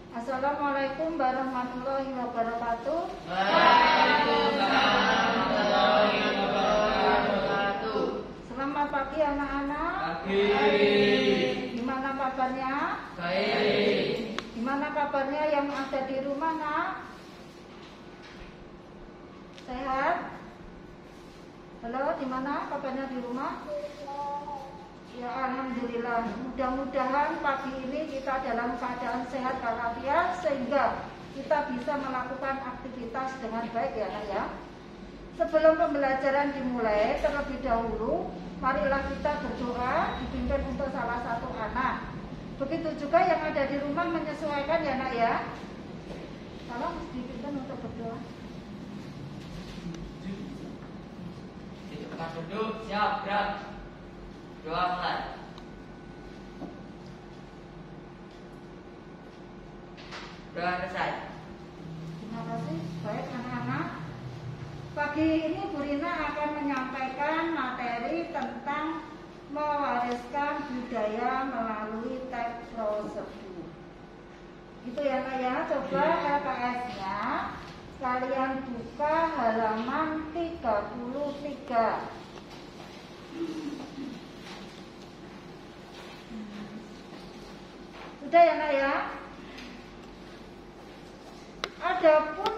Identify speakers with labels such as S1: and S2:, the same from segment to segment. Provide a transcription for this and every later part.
S1: Assalamualaikum warahmatullahi wabarakatuh.
S2: Waalaikumsalam warahmatullahi wabarakatuh.
S1: Selamat pagi anak-anak.
S2: Pagi.
S1: Gimana kabarnya?
S2: Baik.
S1: Gimana kabarnya yang ada di rumah, nak? Sehat? Halo, gimana kabarnya di rumah? Ya, alhamdulillah. Mudah-mudahan pagi ini kita dalam keadaan sehat walafiat sehingga kita bisa melakukan aktivitas dengan baik ya, nak ya. Sebelum pembelajaran dimulai, terlebih dahulu marilah kita berdoa dipimpin untuk salah satu anak. Begitu juga yang ada di rumah menyesuaikan ya, nak ya. Tolong dipimpin untuk berdoa.
S2: Di tempat duduk, siap, gerak. Doa mulai. Doa selesai.
S1: Terima kasih. Baik anak-anak. Pagi ini Bu Rina akan menyampaikan materi tentang mewariskan budaya melalui teks prosedur. Gitu ya, nak ya. Coba LKS-nya kalian buka halaman 33. Sudah ya, nak ya. Adapun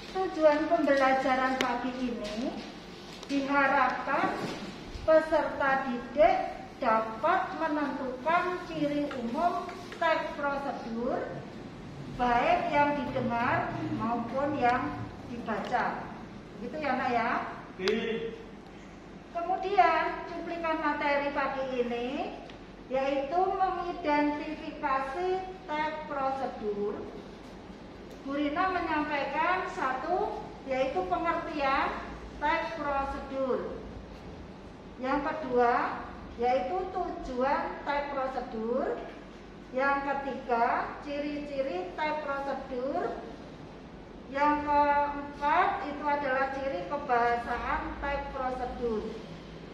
S1: tujuan pembelajaran pagi ini diharapkan peserta didik dapat menentukan ciri umum teks prosedur baik yang didengar maupun yang dibaca. Gitu ya, nak ya. Kemudian cuplikan materi pagi ini yaitu mengidentifikasi teks prosedur. Bu Rina menyampaikan satu yaitu pengertian teks prosedur. Yang kedua yaitu tujuan teks prosedur. Yang ketiga ciri-ciri teks prosedur. Yang keempat itu adalah ciri kebahasaan teks prosedur.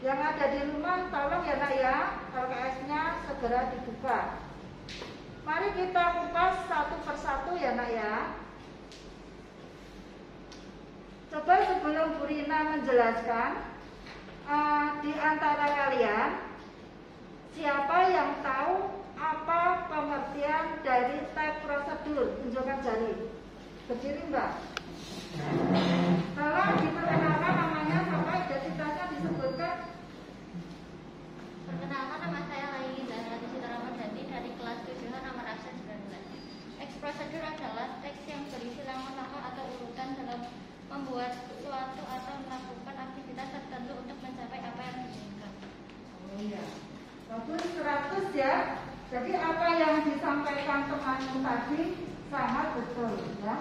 S1: Yang ada di rumah tolong ya, nak ya, LKS-nya segera dibuka. Mari kita kupas satu persatu ya, nak ya. Coba sebelum Bu Rina menjelaskan, di antara kalian siapa yang tahu apa pengertian dari teks prosedur? Tunjukkan jari. Berdiri, Mbak. Tolong diperkenalkan namanya sama identitasnya disebutkan.
S3: Perkenalkan, nama saya Laili Zahra Sita Ramadhani dari kelas 7 nomor absen 19. Teks prosedur adalah teks yang berisi langkah-langkah atau urutan dalam membuat suatu atau melakukan aktivitas tertentu untuk mencapai apa yang diinginkan.
S1: Oh iya. Bagus 100 ya. Jadi apa yang disampaikan temanmu tadi sangat betul ya.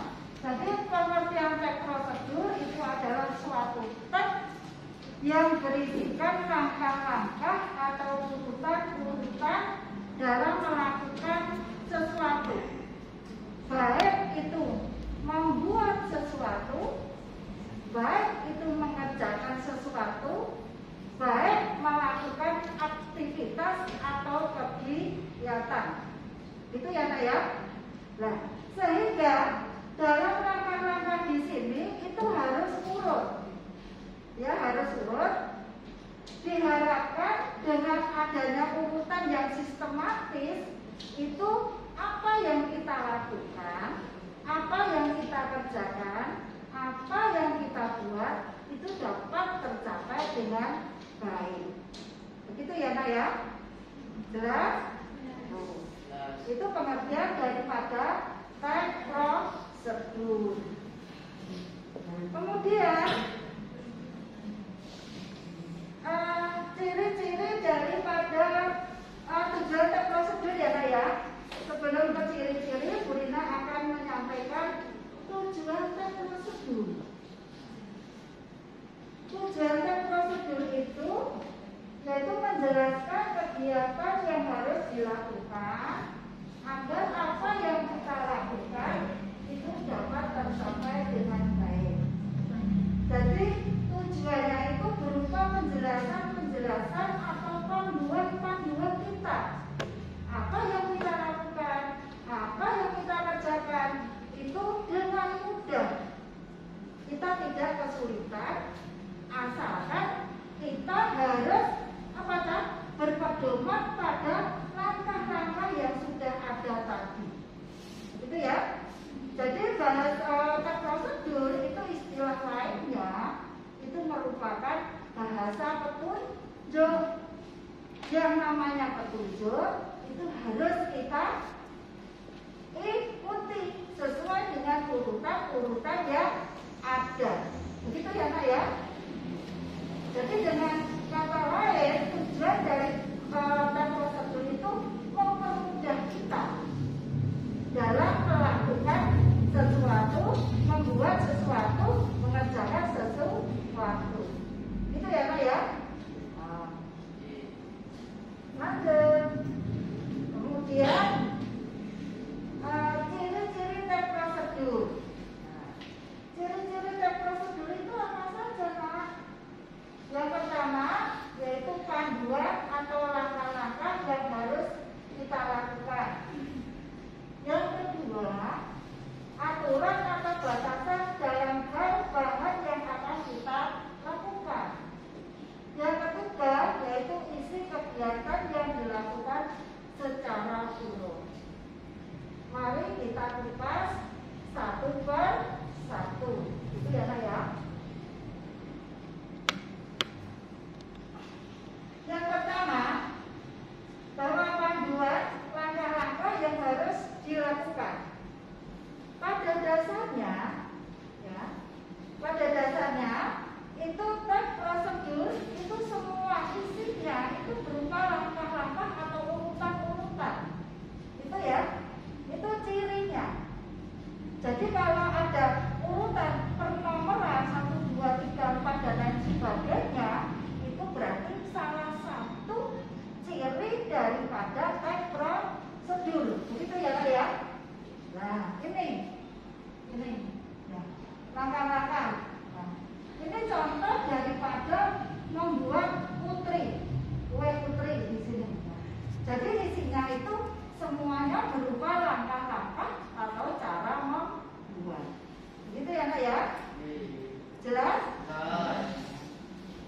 S1: Jadi pengertian teks prosedur itu adalah suatu teks yang berisikan langkah-langkah atau urutan-urutan dalam melakukan sesuatu. Baik itu membuat sesuatu, baik itu mengerjakan sesuatu, baik melakukan aktivitas atau kegiatan. Itu ya, nak ya. Nah, sehingga dalam langkah-langkah di sini itu harus urut. Ya, harus urut. Diharapkan dengan adanya urutan yang sistematis itu apa yang kita lakukan, apa yang kita kerjakan, apa yang kita buat itu dapat tercapai dengan baik. Begitu ya, nak ya. Jelas? Itu pengertian daripada teks prosedur. Kemudian ciri-ciri daripada tujuan teks prosedur ya, nak ya. Sebelum ke ciri-ciri, Bu Rina akan menyampaikan tujuan teks prosedur. Tujuan teks prosedur itu yaitu menjelaskan kegiatan yang harus dilakukan agar apa yang kita lakukan itu dapat tercapai dengan baik. Jadi tujuannya itu berupa penjelasan atau panduan kita. Apa yang kita lakukan, kita kupas satu per satu. Itu ya Nak ya. Yang pertama, bahwa panduan langkah-langkah yang harus dilakukan. Pada dasarnya, ya, pada dasarnya itu teks prosedur itu semua isinya itu berupa langkah-langkah atau urutan-urutan. Itu ya, itu cirinya. Jadi kalau ada urutan pernomoran 1, 2, 3, 4 dan lain sebagainya, itu berarti salah satu ciri daripada teks prosedur. Begitu ya Nak ya. Nah, ini ya, langkah-langkah. Nah, ini contoh daripada membuat putri, kue putri di sini. Jadi isinya itu semuanya berupa langkah-langkah atau cara membuat. Begitu ya Nak ya? Jelas?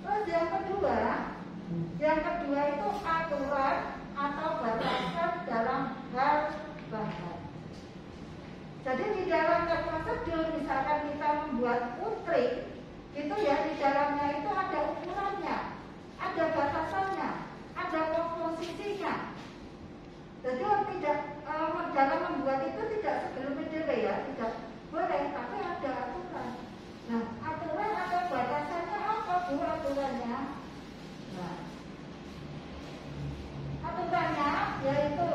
S1: Terus yang kedua itu aturan atau batasan dalam hal bahan. Jadi di dalam teks prosedur, misalkan kita membuat putri, itu ya di dalamnya itu ada ukurannya, ada batasannya, ada komposisinya. Jadi tidak dalam membuat itu tidak sebelum-sebelum ya, tidak boleh, tapi ada aturan. Nah, aturan atau batasannya apa Bu aturannya? Nah, aturannya yaitu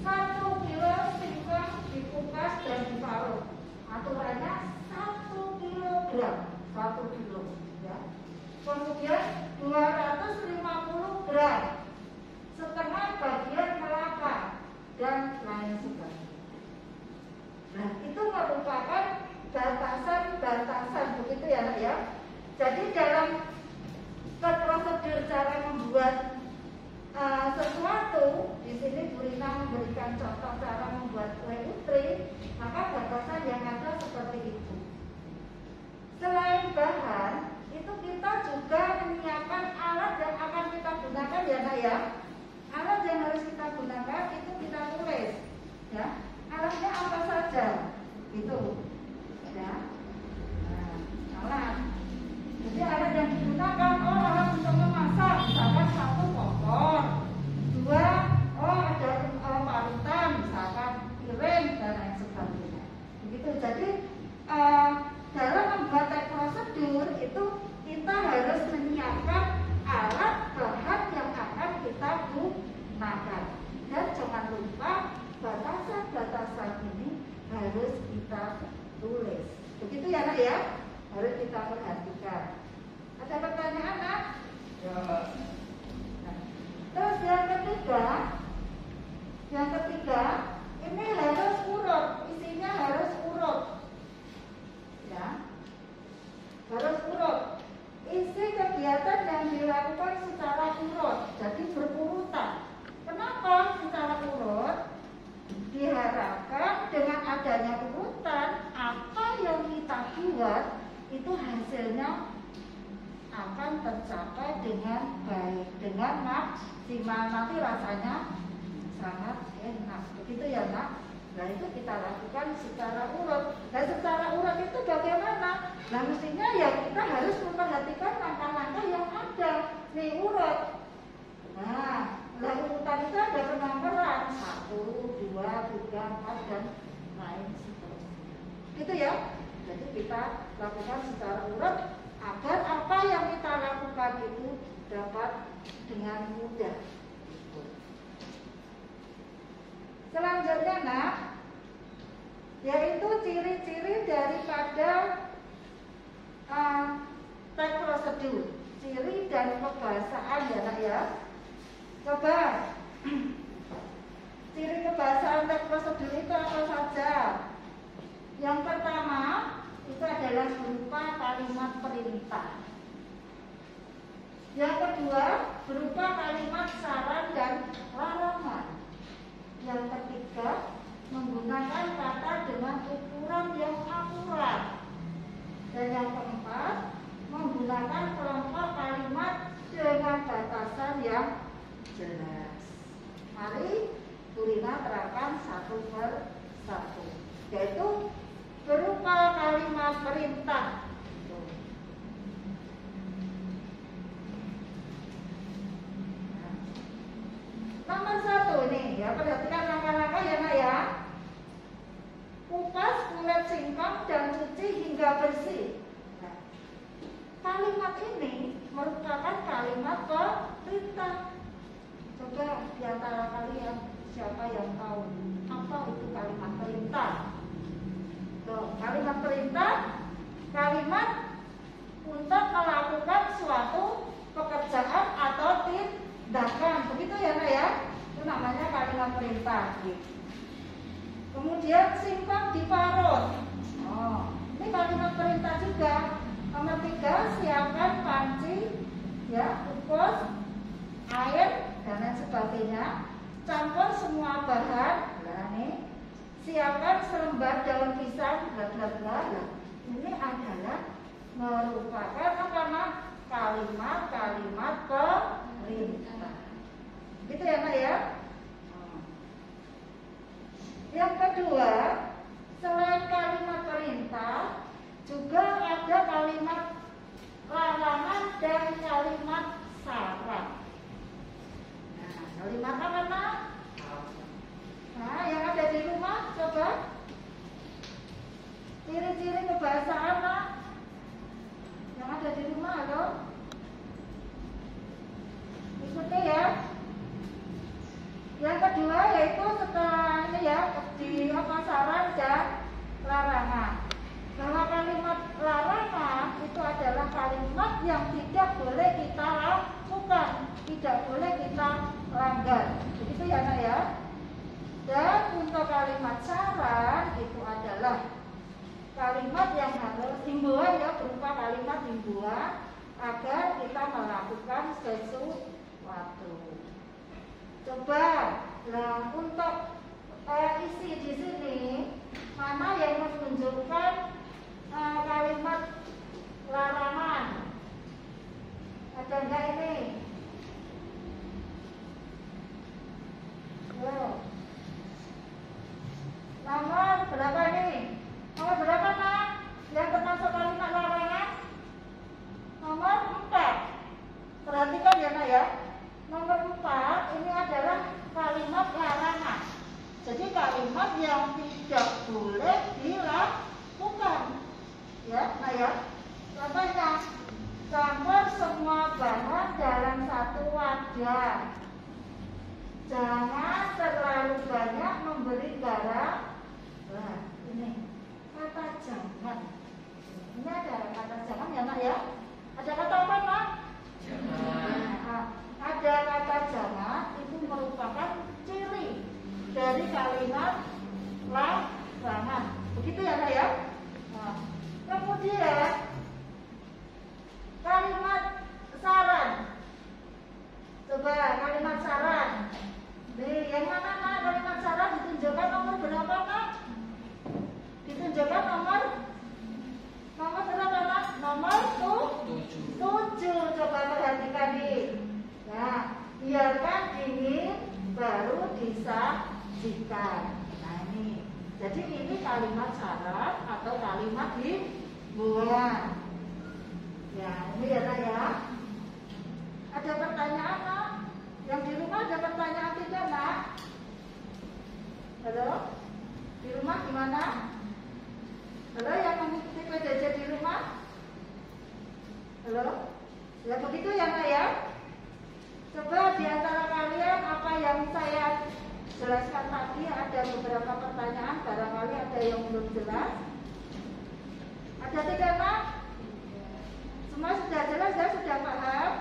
S1: 1 kilo singkong dikupas dan diparut. Aturannya 1 kilogram, 1 kilo ya. Kemudian 250 gram, setengah bagian kelapa dan lain sebagainya. Nah, itu merupakan batasan-batasan, begitu ya Nak ya. Jadi dalam prosedur cara membuat sesuatu, di sini Bu Rina memberikan contoh cara membuat kue putri, maka batasan yang ada seperti itu. Selain bahan, itu kita juga menyiapkan alat yang akan kita gunakan ya Nak ya. Alat yang harus kita gunakan itu kita tulis, ya. Alatnya apa saja, gitu, ya. Nah, alat. Jadi alat yang digunakan, alat untuk memasak, misalkan 1 kompor, 2, ada parutan, misalkan piring dan lain sebagainya. Begitu. Jadi dalam membuat teks prosedur itu kita harus menyiapkan alat bahan yang akan kita gunakan. Dan jangan lupa batasan-batasan ini harus kita tulis. Begitu ya Nak ya? Harus kita perhatikan. Ada pertanyaan Nak?
S2: Ya.
S1: Nah, terus yang ketiga ini harus urut, isinya harus urut, ya, harus urut. Isi kegiatan yang dilakukan secara urut, jadi berurutan. Kenapa secara urut? Diharapkan dengan adanya urutan, apa yang kita buat itu hasilnya akan tercapai dengan baik, dengan maksimal, nanti rasanya sangat enak. Begitu ya Nak? Nah itu kita lakukan secara urut. Dan secara urut itu bagaimana? Nah mestinya ya kita harus memperhatikan langkah-langkah yang ada di urut. Nah, urutan itu ada penomoran 1, 2, 3, 4 dan lain sebagainya. Gitu ya. Jadi kita lakukan secara urut agar apa yang kita lakukan itu dapat dengan mudah. Selanjutnya Nak, yaitu ciri-ciri daripada teks prosedur, ciri dan kebahasaan ya Nak ya. Coba ciri kebahasaan teks prosedur itu apa saja? Yang pertama itu adalah berupa kalimat perintah. Yang kedua berupa kalimat saran dan larangan. Yang ketiga menggunakan kata dengan ukuran yang akurat. Dan yang keempat menggunakan kelompok kalimat dengan batasan yang jelas. Mari Bu Rina terangkan 1 per 1. satu, yaitu berupa kalimat perintah. Nomor satu nih, ya perhatikan langkah-langkah ya Nak ya. Kupas kulit singkong dan cuci hingga bersih. Nah, kalimat ini merupakan kalimat perintah. Coba di antara kalian siapa yang tahu apa itu kalimat perintah? Loh, kalimat perintah, kalimat untuk melakukan suatu pekerjaan atau tindakan, begitu ya Nak ya? Itu namanya kalimat perintah. Kemudian singkong diparut. Oh, ini kalimat perintah juga. Nomor 3, siapkan panci, ya, ukus, air dan lain sebagainya. Campur semua bahan. Nah, nih, siapkan selembar daun pisang, bla bla bla. Ini adalah merupakan apa Nak? Kalimat-kalimat perintah. Gitu ya Nak ya? Yang kedua, selain kalimat perintah, juga ada kalimat larangan dan kalimat syarat. Nah, kalimat apa Nak? Nah, yang ada di rumah, coba ciri-ciri kebahasaan Nak. Yang ada di rumah, halo? Ikuti ya. Yang kedua yaitu setelah ini ya, di syarat dan larangan. Bahwa kalimat larangan itu adalah kalimat yang tidak boleh kita lakukan, tidak boleh kita langgar. Begitu ya Nak ya. Dan untuk kalimat syarat itu adalah kalimat yang harus himbauan ya, berupa kalimat himbauan agar kita melakukan sesuatu. Coba, nah untuk isi di sini mana yang menunjukkan kalimat larangan? Ada enggak ini? Nomor berapa ini? Nomor berapa Nak? Yang termasuk kalimat larangan? Nomor 4. Perhatikan ya Nak ya. Nomor 4 ini adalah kalimat larangan. Jadi kalimat yang tidak boleh dilakukan. Ya, Nah ya. Contohnya, campur semua bahan dalam satu wadah. Jangan terlalu banyak memberi garam. Nah, ini kata jangan. Ini ada kata jangan ya Nak ya. Ada kata apa Nak?
S2: Jangan.
S1: Nah, ada kata jangan itu merupakan ciri dari kalimat larangan. Begitu ya Nak ya. Nah, kemudian kalimat saran. Coba kalimat saran. Nih, yang mana Nak? Kalimat saran ditunjukkan nomor berapa Nak? Ditunjukkan nomor berapa Nak? Nomor 7. Coba perhatikan nih. Nah, biarkan dingin baru disajikan. Nah ini, jadi ini kalimat syarat atau kalimat himbauan. Ya, ini ya Nak ya. Ada pertanyaan Nak? Yang di rumah ada pertanyaan tidak Nak? Halo? Di rumah gimana? Halo yang mengikuti PJJ di rumah? Halo? Ya begitu ya Nak ya. Coba di antara kalian apa yang saya jelaskan tadi, ada beberapa pertanyaan, barangkali ada yang belum jelas. Ada tidak Nak? Semua sudah jelas ya, sudah paham?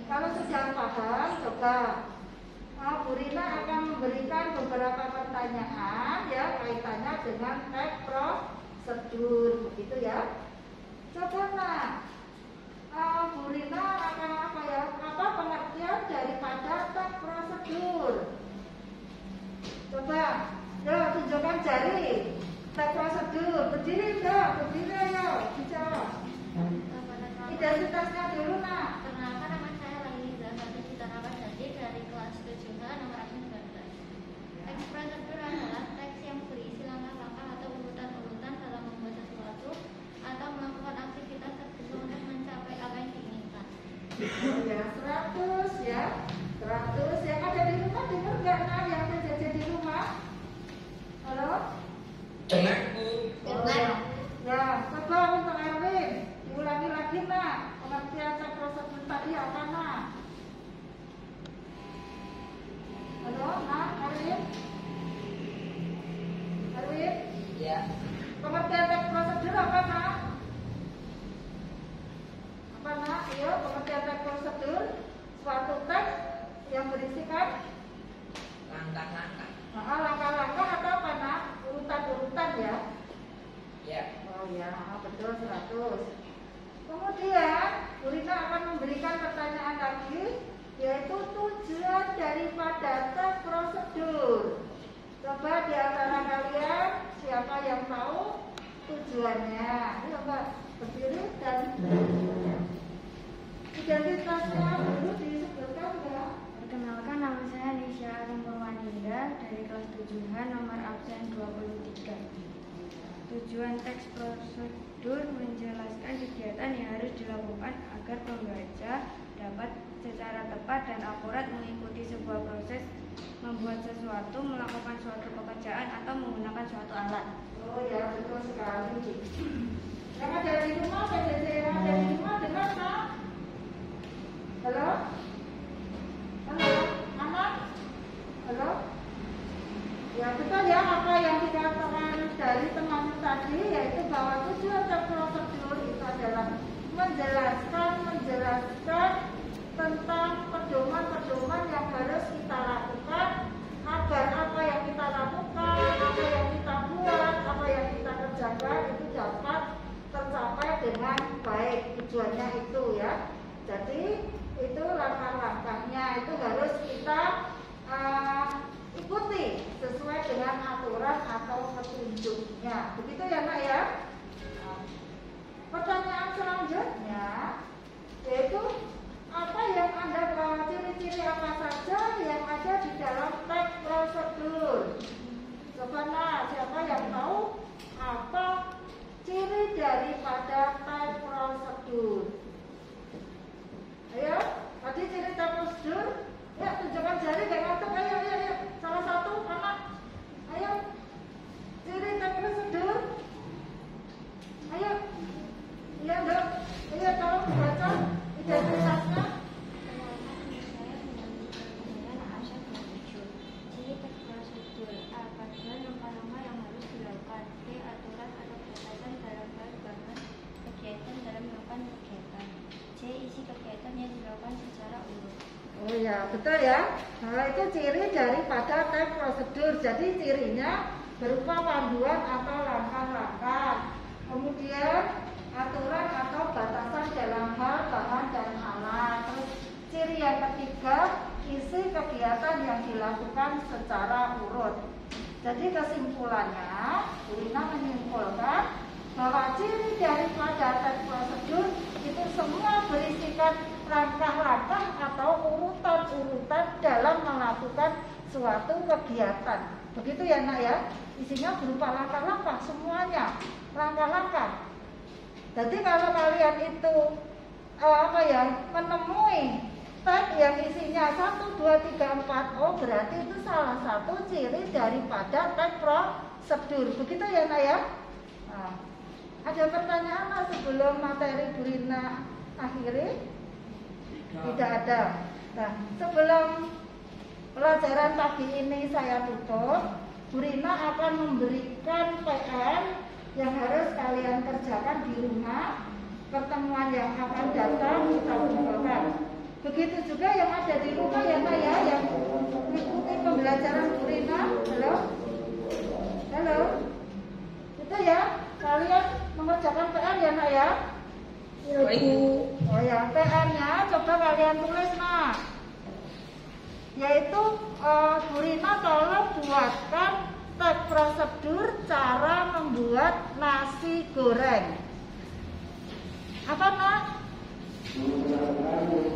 S1: Kalau sudah paham, coba Bu Rina akan memberikan beberapa pertanyaan ya kaitannya dengan teks prosedur, begitu ya. Coba Nak, Bu Rina akan apa pengertian daripada teks prosedur? Coba, ya tunjukkan jari. Teks prosedur, berdiri ya, dijawab. Identitasnya dulu Nak.
S3: Perkenalkan, nama saya Lailiza Siti Ramadhani dari kelas 7H nomor absen 19. Teks prosedur adalah teks yang berisi langkah
S1: Oh ya, 100 ya. 100 yang ada di rumah dengar nggak nah yang terjadi di rumah? Halo?
S2: Dengar Bu.
S1: Dengar. Ya, coba untuk Erwin diulangi lagi nak. Pengertian prosedur tadi apa nak? Halo, nak Erwin? Erwin?
S2: Ya.
S1: Pengertian teks prosedur apa nak? Apa nak? Ayo, pengertian teks prosedur suatu teks yang berisikan
S2: Langkah-langkah.
S1: langkah-langkah atau apa nak? Urutan-urutan ya?
S2: Ya.
S1: Oh ya, betul 100. Kemudian Rina akan memberikan pertanyaan lagi, yaitu tujuan daripada teks prosedur. Coba di antara kalian siapa yang tahu tujuannya? Ayo Mbak berdiri dan identitasnya dulu disebutkan ya.
S3: Perkenalkan, nama saya Nisha Arum Purwaninda dari kelas 7H nomor absen 23. Tujuan teks prosedur menjelaskan kegiatan yang harus dilakukan agar pembaca dapat secara tepat dan akurat mengikuti sebuah proses membuat sesuatu, melakukan suatu pekerjaan atau menggunakan suatu alat.
S1: Oh ya, betul sekali. Yang ada di rumah, yang ada di rumah dengar tak? Halo? Halo? Anak? Halo? Ya betul ya, apa yang dikatakan dari teman tadi, yaitu bahwa tujuan teks prosedur itu adalah menjelaskan tentang pedoman-pedoman yang harus kita lakukan agar apa yang kita lakukan, apa yang kita buat, apa yang kita kerjakan itu dapat tercapai dengan baik. Tujuannya itu ya. Jadi itu langkah-langkahnya itu harus kita ikuti sesuai dengan aturan atau petunjuknya. Begitu ya nak ya. Pertanyaan selanjutnya yaitu apa yang ciri-ciri apa saja yang ada di dalam teks prosedur. Coba nak, siapa yang tahu apa ciri daripada teks prosedur? Ayo, tadi ciri teks prosedur. Ya, tunjukkan jari kayak ngantuk. Ayo. Salah satu anak. Ayo. Ciri teks prosedur. Ayo. Iya, Dok. Iya, tolong baca identitasnya.
S3: Ciri teks prosedur A. Panduan langkah-langkah yang harus dilakukan. B. Aturan atau batasan dalam hal bahkan kegiatan dalam melakukan kegiatan. C. Isi kegiatan yang dilakukan secara urut.
S1: Oh ya, betul ya. Nah, itu ciri daripada teks prosedur. Jadi cirinya berupa panduan atau langkah-langkah. Kemudian aturan atau batasan dalam hal bahan dan alat. Terus ciri yang ketiga, isi kegiatan yang dilakukan secara urut. Jadi kesimpulannya, Rina menyimpulkan bahwa ciri daripada teks prosedur itu semua berisikan langkah-langkah atau urutan-urutan dalam melakukan suatu kegiatan. Begitu ya nak ya, isinya berupa langkah-langkah semuanya, langkah-langkah. Jadi kalau kalian itu menemui teks yang isinya 1, 2, 3, 4, oh berarti itu salah satu ciri daripada teks prosedur. Begitu ya nak ya. Nah, ada pertanyaan nak sebelum materi Bu Rina akhiri? Tidak ada. Nah, sebelum pelajaran pagi ini saya tutup, Bu Rina akan memberikan PR yang harus kalian kerjakan di rumah. Pertemuan yang akan datang kita bukakan. Begitu juga yang ada di rumah ya nak ya, yang mengikuti pembelajaran Bu Rina. Halo. Itu ya, kalian mengerjakan PR ya nak ya. Oh ya, PR-nya coba kalian tulis nak. Yaitu Bu Rina tolong buatkan teks prosedur cara membuat nasi goreng. Apa nak?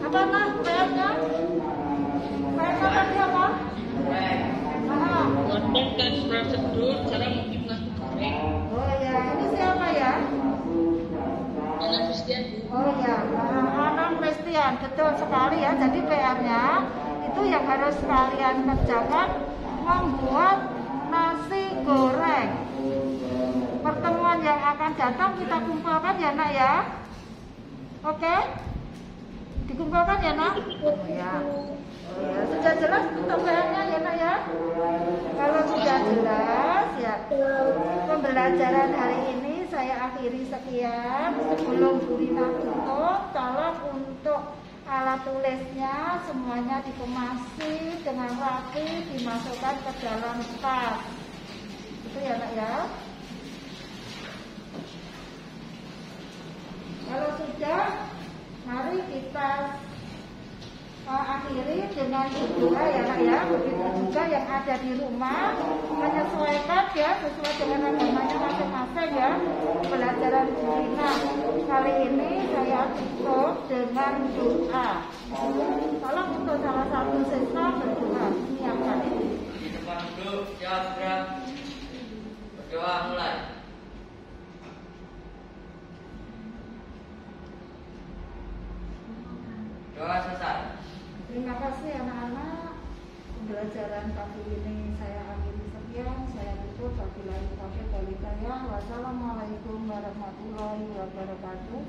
S1: Apa nak PR-nya? PR-nya tadi apa?
S2: Buatkan teks prosedur cara membuat nasi goreng.
S1: Oh ya, ini siapa ya?
S2: Anak Kristian.
S1: Oh ya, Anang Kristian. kalian. Betul sekali ya. Jadi PR-nya itu yang harus kalian kerjakan, membuat nasi goreng. Pertemuan yang akan datang kita kumpulkan ya nak ya. Oke? Dikumpulkan ya nak? Oh ya. Sudah jelas untuk PR-nya ya nak ya? Kalau sudah jelas ya, pembelajaran hari ini saya akhiri sekian. Sebelum Bu Rina tutup, tolong untuk alat tulisnya semuanya dikemasi dengan rapi, dimasukkan ke dalam tas. Itu ya nak ya. Kalau sudah, mari kita akhiri dengan berdoa ya nak ya. Begitu juga yang ada di rumah, menyesuaikan ya sesuai dengan agamanya masing-masing ya. Pelajaran Rina kali ini saya tutup dengan doa. Tolong untuk salah satu siswa berdoa. Niatkan ini.
S2: Di depan duduk, jawab gerak. Berdoa mulai. Doa selesai.
S1: Terima kasih anak-anak. Pembelajaran pagi ini saya akhiri sekian. Saya tutup. Wassalamualaikum warahmatullahi wabarakatuh.